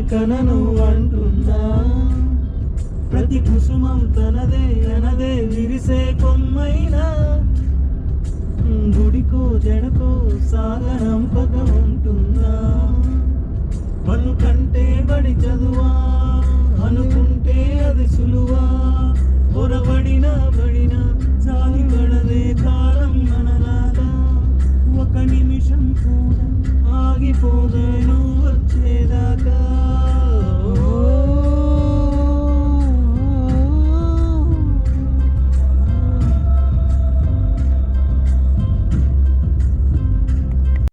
కనను అంటుందా ప్రతి కుసుమం తనదే అనదే విరిసే కొమ్మైనా గుడికో జడకో సాగనంపక ఉంటుందా పన్ను కంటే బడి చదువా అనుకుంటే అది సులువా పొరబడినా జాలి పడదే కాలం మనలాగా ఒక నిమిషం కూడా ఆగిపోదే